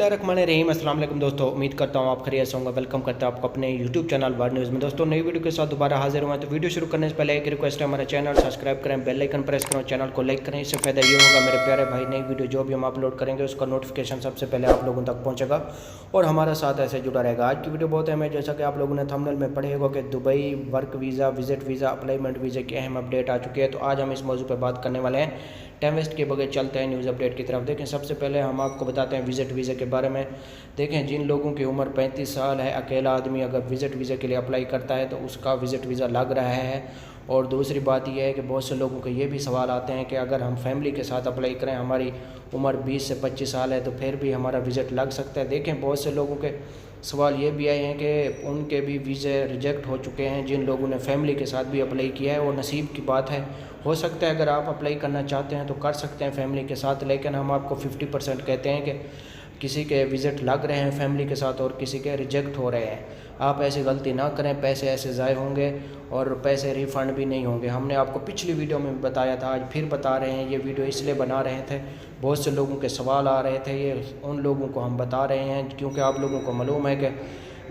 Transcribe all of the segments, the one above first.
الرحمن الرحیم۔ السلام علیکم دوستوں، امید کرتا ہوں آپ خیریت سے ہوں گے۔ ویلکم کرتا ہوں آپ کو اپنے یوٹیوب چینل ورڈ نیوز میں۔ دوستوں نئی ویڈیو کے ساتھ دوبارہ حاضر ہوں۔ تو ویڈیو شروع کرنے سے پہلے ایک ریکویسٹ ہے، ہمارا چینل سبسکرائب کریں، بیل آئیکن پریس کریں، چینل کو لائک کریں۔ اس سے فائدہ یہ ہوگا میرے پیارے بھائی، نئی ویڈیو جو بھی ہم اپلوڈ کریں گے اس کا نوٹیفیکیشن سب سے پہلے آپ لوگوں تک پہنچے گا اور ہمارا ساتھ ایسے جڑا رہے گا۔ آج کی ویڈیو بہت اہم ہے، جیسا کہ آپ لوگوں نے تھمبنیل میں پڑھے ہوگا کہ Dubai work visa, visit visa, employment ویزے کی اہم اپڈیٹ آ چکی ہے۔ تو آج ہم اس موضوع پہ بات کرنے والے ہیں۔ ٹائم ویسٹ کے بغیر چلتے ہیں نیوز اپڈیٹ کی طرف۔ دیکھیں سب سے پہلے ہم آپ کو بتاتے ہیں وزٹ ویزے کے بارے میں۔ دیکھیں جن لوگوں کی عمر 35 سال ہے، اکیلا آدمی اگر وزٹ ویزے کے لیے اپلائی کرتا ہے تو اس کا وزٹ ویزا لگ رہا ہے۔ اور دوسری بات یہ ہے کہ بہت سے لوگوں کے یہ بھی سوال آتے ہیں کہ اگر ہم فیملی کے ساتھ اپلائی کریں، ہماری عمر 20 سے 25 سال ہے تو پھر بھی ہمارا وزٹ لگ سکتا ہے۔ دیکھیں بہت سے لوگوں کے سوال یہ بھی آئے ہیں کہ ان کے بھی ویزے ریجیکٹ ہو چکے ہیں، جن لوگوں نے فیملی کے ساتھ بھی اپلائی کیا ہے۔ اور نصیب کی بات ہے، ہو سکتا ہے اگر آپ اپلائی کرنا چاہتے ہیں تو کر سکتے ہیں فیملی کے ساتھ، لیکن ہم آپ کو 50% کہتے ہیں کہ کسی کے وزٹ لگ رہے ہیں فیملی کے ساتھ اور کسی کے ریجیکٹ ہو رہے ہیں۔ آپ ایسی غلطی نہ کریں، پیسے ایسے ضائع ہوں گے اور پیسے ریفنڈ بھی نہیں ہوں گے۔ ہم نے آپ کو پچھلی ویڈیو میں بتایا تھا، آج پھر بتا رہے ہیں۔ یہ ویڈیو اس لیے بنا رہے تھے، بہت سے لوگوں کے سوال آ رہے تھے، یہ ان لوگوں کو ہم بتا رہے ہیں کیونکہ آپ لوگوں کو معلوم ہے کہ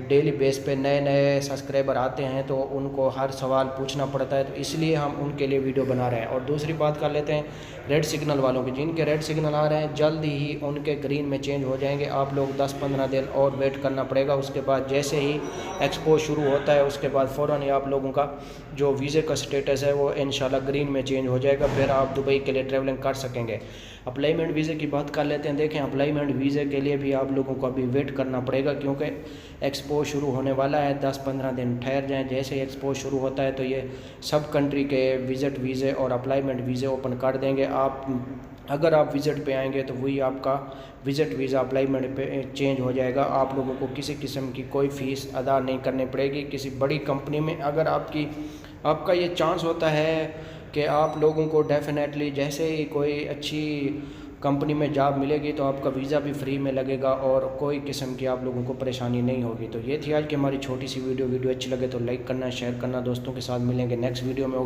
ڈیلی بیس پہ نئے سبسکرائبر آتے ہیں تو ان کو ہر سوال پوچھنا پڑتا ہے، تو اس لیے ہم ان کے لیے ویڈیو بنا رہے ہیں۔ اور دوسری بات کر لیتے ہیں ریڈ سگنل والوں کی، جن کے ریڈ سگنل آ رہے ہیں جلد ہی ان کے گرین میں چینج ہو جائیں گے۔ آپ لوگ 10-15 دن اور ویٹ کرنا پڑے گا۔ اس کے بعد جیسے ہی ایکسپو شروع ہوتا ہے اس کے بعد فوراً ہی آپ لوگوں کا جو ویزے کا سٹیٹس ہے وہ انشاءاللہ گرین میں چینج ہو جائے گا، پھر آپ دبئی کے لیے ٹریولنگ کر سکیں گے۔ اپلائمنٹ ویزے کی بات کر لیتے ہیں۔ دیکھیں اپلائمنٹ ویزے کے لیے بھی آپ لوگوں کو ابھی ویٹ کرنا پڑے گا، کیونکہ ایکسپو شروع ہونے والا ہے۔ 10-15 دن ٹھہر جائیں، جیسے ہی ایکسپو شروع ہوتا ہے تو یہ سب کنٹری کے وزٹ ویزے اور اپلائمنٹ ویزے اوپن کر دیں گے۔ اگر آپ وزٹ پہ آئیں گے تو وہی آپ کا وزٹ ویزا اپلائمنٹ پہ چینج ہو جائے گا۔ آپ لوگوں کو کسی قسم کی کوئی فیس ادا نہیں کرنی پڑے گی۔ کسی بڑی کمپنی میں اگر آپ کا یہ چانس ہوتا ہے کہ آپ لوگوں کو ڈیفینیٹلی جیسے ہی کوئی اچھی کمپنی میں جاب ملے گی تو آپ کا ویزا بھی فری میں لگے گا اور کوئی قسم کی آپ لوگوں کو پریشانی نہیں ہوگی۔ تو یہ تھی آج کی ہماری چھوٹی سی ویڈیو اچھی لگے تو لائک کرنا، شیئر کرنا، دوستوں کے ساتھ ملیں گے نیکسٹ ویڈیو میں۔